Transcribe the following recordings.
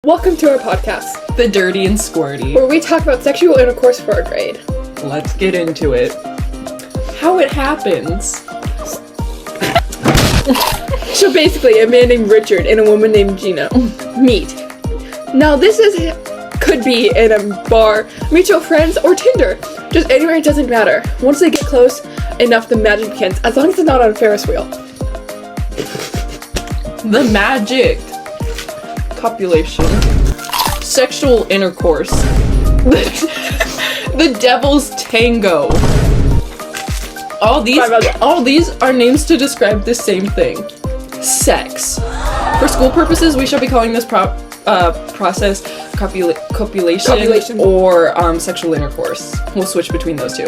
Welcome to our podcast, The Dirty and Squirty. where we talk about sexual intercourse for our grade. Let's get into it. How it happens. So basically, a man named Richard and a woman named Gina meet. Now could be in a bar, mutual friends, or Tinder. Just anywhere, it doesn't matter. Once they get close enough, the magic begins, as long as it's not on a Ferris wheel. The magic. Copulation. Sexual intercourse. The devil's tango. All these are names to describe the same thing. Sex. For school purposes, we shall be calling this process copulation or sexual intercourse. We'll switch between those two.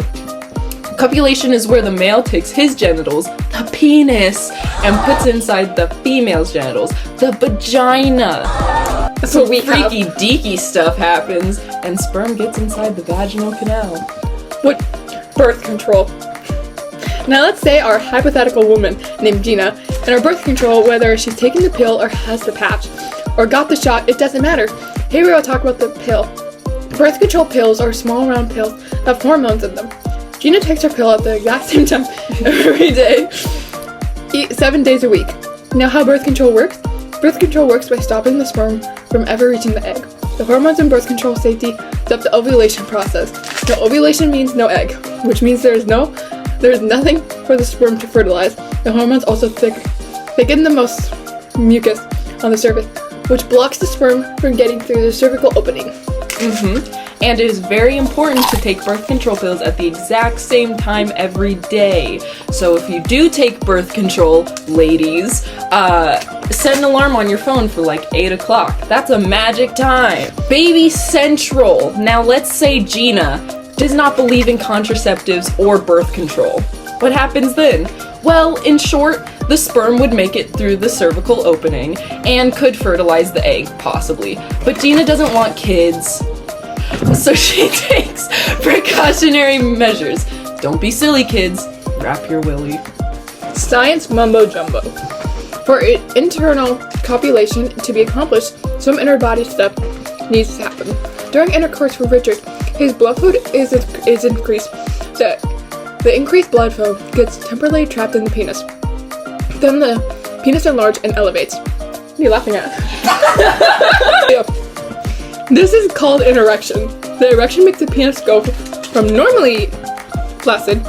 Copulation is where the male takes his genitals, the penis, and puts inside the female's genitals, the vagina. So we freaky deaky stuff happens, and sperm gets inside the vaginal canal. What? Birth control. Now let's say our hypothetical woman named Gina, and her birth control, whether she's taking the pill or has the patch, or got the shot, it doesn't matter. Here we will talk about the pill. Birth control pills are small round pills that have hormones in them. Gina takes her pill at the exact same time every day, 7 days a week. Now how birth control works? Birth control works by stopping the sperm from ever reaching the egg. The hormones in birth control safety stop the ovulation process. No ovulation means no egg, which means there's nothing for the sperm to fertilize. The hormones also thicken the most mucus on the surface, which blocks the sperm from getting through the cervical opening. And it is very important to take birth control pills at the exact same time every day. So if you do take birth control, ladies, set an alarm on your phone for like 8 o'clock. That's a magic time. Baby Central. Now let's say Gina does not believe in contraceptives or birth control. What happens then? Well, in short, the sperm would make it through the cervical opening and could fertilize the egg, possibly. But Gina doesn't want kids, so she takes precautionary measures. Don't be silly, kids. Wrap your willy. Science mumbo jumbo. For internal copulation to be accomplished, some inner body stuff needs to happen. During intercourse with Richard, his blood flow is increased. The increased blood flow gets temporarily trapped in the penis. Then the penis enlarges and elevates. What are you laughing at? This is called an erection. The erection makes the penis go from normally flaccid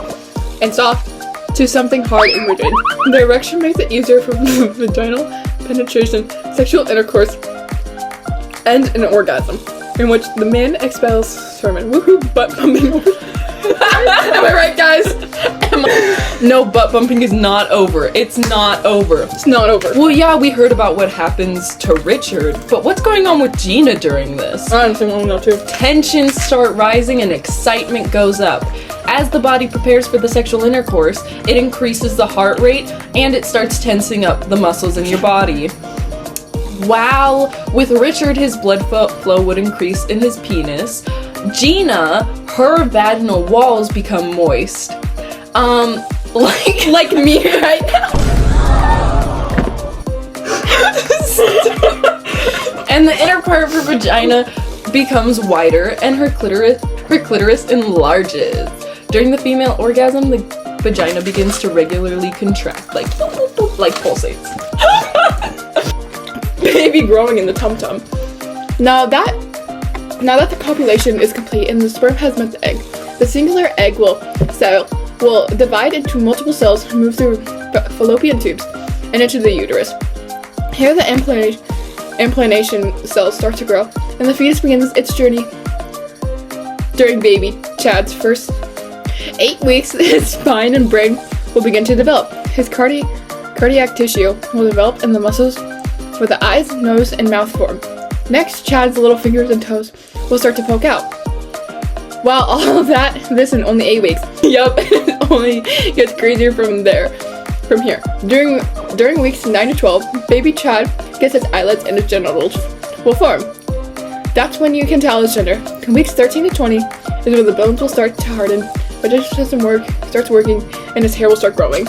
and soft to something hard and rigid. The erection makes it easier for vaginal penetration, sexual intercourse, and an orgasm, in which the man expels sperm. Woohoo, butt pumping. Am I right, guys? No, butt bumping is not over. It's not over. It's not over. Well, yeah, we heard about what happens to Richard, but what's going on with Gina during this? I honestly want to know too. Tensions start rising and excitement goes up. As the body prepares for the sexual intercourse, it increases the heart rate and it starts tensing up the muscles in your body. While with Richard, his blood flow would increase in his penis. Gina, her vaginal walls become moist. Like me right now. And the inner part of her vagina becomes wider and her clitoris enlarges. During the female orgasm, the vagina begins to regularly contract, like pulsates. Baby growing in the tum-tum. Now that the copulation is complete and the sperm has met the egg, the singular egg will divide into multiple cells and move through fallopian tubes and into the uterus. Here the implantation cells start to grow, and the fetus begins its journey. During baby Chad's first 8 weeks, his spine and brain will begin to develop. His cardiac tissue will develop and the muscles for the eyes, nose, and mouth form. Next, Chad's little fingers and toes will start to poke out. Wow, all of this in only 8 weeks. Yup, it only gets crazier from here. During weeks 9 to 12, baby Chad gets his eyelids and his genitals will form. That's when you can tell his gender. In weeks 13 to 20 is when the bones will start to harden, digestive system starts working, and his hair will start growing.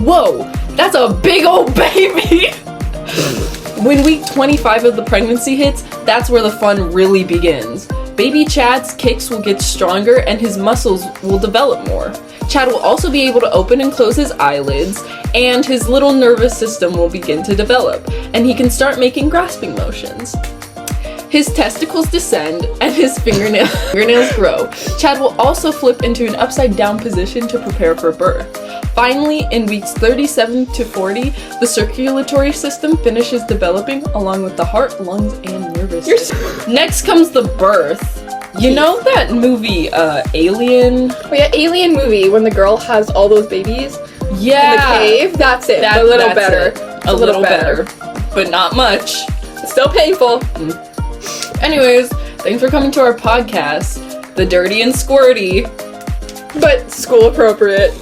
Whoa, that's a big old baby! When week 25 of the pregnancy hits, that's where the fun really begins. Baby Chad's kicks will get stronger and his muscles will develop more. Chad will also be able to open and close his eyelids, and his little nervous system will begin to develop, and he can start making grasping motions. His testicles descend and his fingernails grow. Chad will also flip into an upside down position to prepare for birth. Finally, in weeks 37 to 40, the circulatory system finishes developing along with the heart, lungs, and nervous system. Next comes the birth. You know that movie, Alien? Oh yeah, Alien movie when the girl has all those babies Yeah. in the cave. That's it. A little better. A little better. But not much. It's still painful. Anyways, thanks for coming to our podcast, The Dirty and Squirty. But school appropriate.